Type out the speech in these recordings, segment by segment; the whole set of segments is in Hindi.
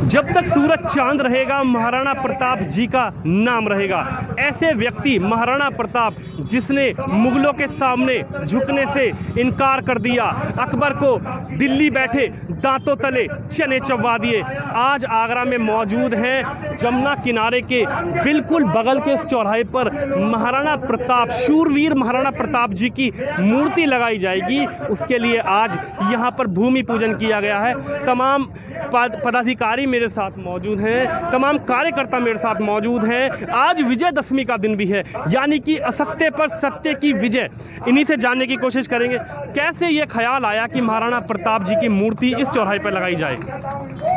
जब तक सूरज चांद रहेगा महाराणा प्रताप जी का नाम रहेगा। ऐसे व्यक्ति महाराणा प्रताप जिसने मुगलों के सामने झुकने से इनकार कर दिया, अकबर को दिल्ली बैठे दांतों तले चने चबवा दिए, आज आगरा में मौजूद हैं। जमुना किनारे के बिल्कुल बगल के इस चौराहे पर महाराणा प्रताप, शूरवीर महाराणा प्रताप जी की मूर्ति लगाई जाएगी। उसके लिए आज यहाँ पर भूमि पूजन किया गया है। तमाम पदाधिकारी मेरे साथ मौजूद हैं, तमाम कार्यकर्ता मेरे साथ मौजूद हैं। आज विजयदशमी का दिन भी है, यानी कि असत्य पर सत्य की विजय। इन्हीं से जानने की कोशिश करेंगे कैसे ये ख्याल आया कि महाराणा प्रताप जी की मूर्ति इस चौराहे पर लगाई जाए।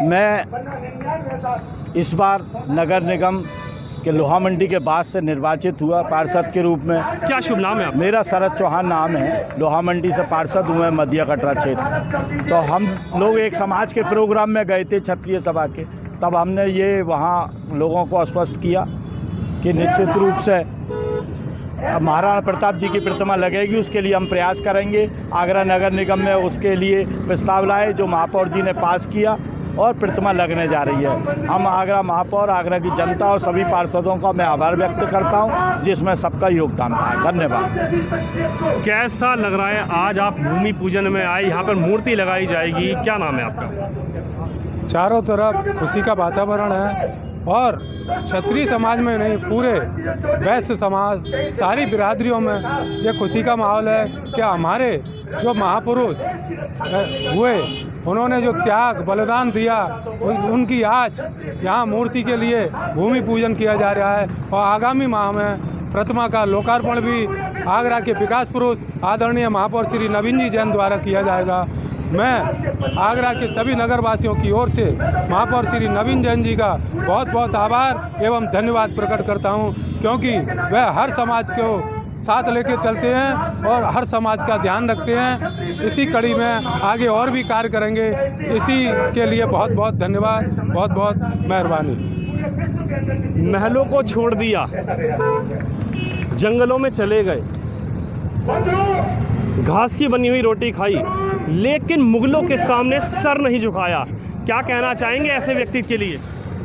मैं इस बार नगर निगम के लोहा मंडी के बाद से निर्वाचित हुआ पार्षद के रूप में। क्या शुभ नाम है आपका? मेरा शरद चौहान नाम है। लोहा मंडी से पार्षद हुए मध्य कटरा क्षेत्र। तो हम लोग एक समाज के प्रोग्राम में गए थे, क्षत्रिय सभा के। तब हमने ये वहाँ लोगों को आश्वस्त किया कि निश्चित रूप से महाराणा प्रताप जी की प्रतिमा लगेगी, उसके लिए हम प्रयास करेंगे। आगरा नगर निगम में उसके लिए प्रस्ताव लाए जो महापौर जी ने पास किया और प्रतिमा लगने जा रही है। हम आगरा महापौर, आगरा की जनता और सभी पार्षदों का मैं आभार व्यक्त करता हूं जिसमें सबका योगदान रहा। धन्यवाद। कैसा लग रहा है आज आप भूमि पूजन में आए, यहाँ पर मूर्ति लगाई जाएगी, क्या नाम है आपका? चारों तरफ खुशी का वातावरण है और क्षत्रिय समाज में नहीं, पूरे वैश्य समाज, सारी बिरादरियों में ये खुशी का माहौल है कि हमारे जो महापुरुष हुए, उन्होंने जो त्याग बलिदान दिया, उनकी आज यहाँ मूर्ति के लिए भूमि पूजन किया जा रहा है। और आगामी माह में प्रतिमा का लोकार्पण भी आगरा के विकास पुरुष आदरणीय महापौर श्री नवीन जी जैन द्वारा किया जाएगा। मैं आगरा के सभी नगरवासियों की ओर से महापौर श्री नवीन जैन जी का बहुत बहुत आभार एवं धन्यवाद प्रकट करता हूं, क्योंकि वह हर समाज को साथ लेके चलते हैं और हर समाज का ध्यान रखते हैं। इसी कड़ी में आगे और भी कार्य करेंगे। इसी के लिए बहुत बहुत धन्यवाद, बहुत बहुत मेहरबानी। महलों को छोड़ दिया, जंगलों में चले गए, घास की बनी हुई रोटी खाई, लेकिन मुगलों के सामने सर नहीं झुकाया। क्या कहना चाहेंगे ऐसे व्यक्ति के लिए?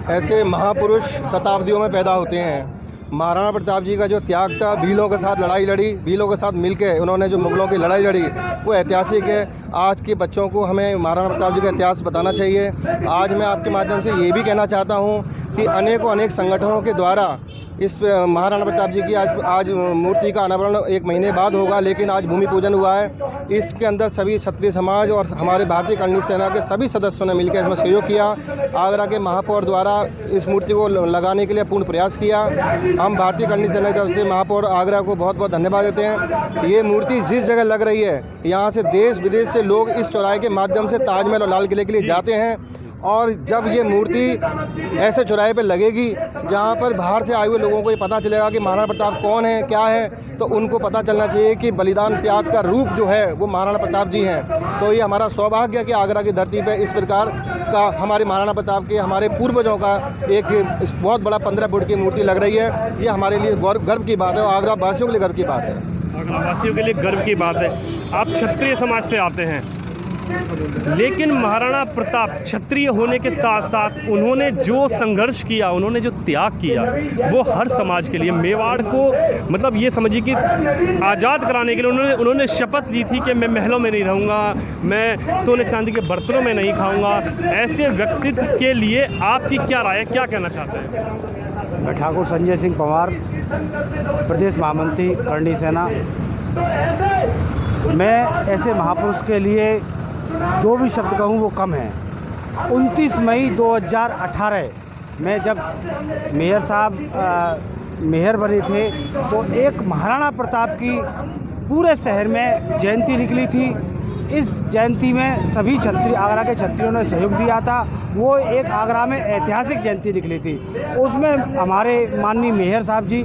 ऐसे महापुरुष शताब्दियों में पैदा होते हैं। महाराणा प्रताप जी का जो त्याग था, भीलों के साथ लड़ाई लड़ी, भीलों के साथ मिलकर उन्होंने जो मुगलों की लड़ाई लड़ी, वो ऐतिहासिक है। आज के बच्चों को हमें महाराणा प्रताप जी का इतिहास बताना चाहिए। आज मैं आपके माध्यम से ये भी कहना चाहता हूँ कि अनेक संगठनों के द्वारा इस महाराणा प्रताप जी की आज मूर्ति का अनावरण 1 महीने बाद होगा, लेकिन आज भूमि पूजन हुआ है। इसके अंदर सभी क्षत्रिय समाज और हमारे भारतीय कर्णी सेना के सभी सदस्यों ने मिलकर इसमें सहयोग किया। आगरा के महापौर द्वारा इस मूर्ति को लगाने के लिए पूर्ण प्रयास किया। हम भारतीय कर्णी सेना की तरफ से महापौर आगरा को बहुत बहुत धन्यवाद देते हैं। ये मूर्ति जिस जगह लग रही है, यहाँ से देश विदेश से लोग इस चौराहे के माध्यम से ताजमहल और लाल किले के लिए जाते हैं। और जब ये मूर्ति ऐसे चौराहे पे लगेगी जहाँ पर बाहर से आए हुए लोगों को ये पता चलेगा कि महाराणा प्रताप कौन है, क्या है, तो उनको पता चलना चाहिए कि बलिदान त्याग का रूप जो है वो महाराणा प्रताप जी हैं। तो ये हमारा सौभाग्य है कि आगरा की धरती पे इस प्रकार का हमारे महाराणा प्रताप के, हमारे पूर्वजों का एक बहुत बड़ा 15 फुट की मूर्ति लग रही है। ये हमारे लिए गर्व की बात है और आगरा वासियों के लिए गर्व की बात है। आगरा वासियों के लिए गर्व की बात है। आप क्षत्रिय समाज से आते हैं, लेकिन महाराणा प्रताप क्षत्रिय होने के साथ साथ उन्होंने जो संघर्ष किया, उन्होंने जो त्याग किया, वो हर समाज के लिए, मेवाड़ को मतलब ये समझिए कि आज़ाद कराने के लिए उन्होंने शपथ ली थी कि मैं महलों में नहीं रहूँगा, मैं सोने चांदी के बर्तनों में नहीं खाऊँगा। ऐसे व्यक्तित्व के लिए आपकी क्या राय है, क्या कहना चाहते हैं? मैं ठाकुर संजय सिंह पंवार, प्रदेश महामंत्री कर्णी सेना। मैं ऐसे महापुरुष के लिए जो भी शब्द कहूँ वो कम है। 29 मई 2018 में जब मेयर साहब मेयर बने थे तो एक महाराणा प्रताप की पूरे शहर में जयंती निकली थी। इस जयंती में सभी क्षत्रिय, आगरा के क्षत्रियों ने सहयोग दिया था। वो एक आगरा में ऐतिहासिक जयंती निकली थी। उसमें हमारे माननीय मेयर साहब जी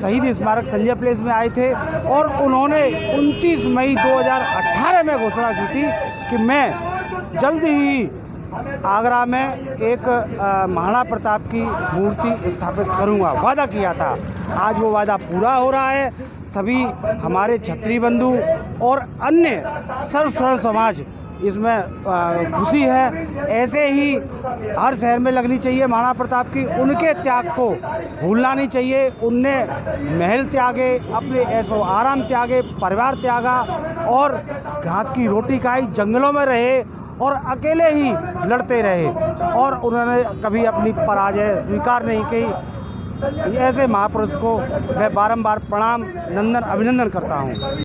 शहीद स्मारक संजय प्लेस में आए थे और उन्होंने 29 मई 2018 में घोषणा की थी कि मैं जल्द ही आगरा में एक महाराणा प्रताप की मूर्ति स्थापित करूंगा, वादा किया था। आज वो वादा पूरा हो रहा है। सभी हमारे क्षत्रिय बंधु और अन्य सर्व समाज इसमें खुशी है। ऐसे ही हर शहर में लगनी चाहिए महाराणा प्रताप की। उनके त्याग को भूलना नहीं चाहिए। उनने महल त्यागे, अपने ऐसो आराम त्यागे, परिवार त्यागा और घास की रोटी खाई, जंगलों में रहे और अकेले ही लड़ते रहे और उन्होंने कभी अपनी पराजय स्वीकार नहीं की। ऐसे महापुरुष को मैं बारंबार प्रणाम, अभिनंदन करता हूँ।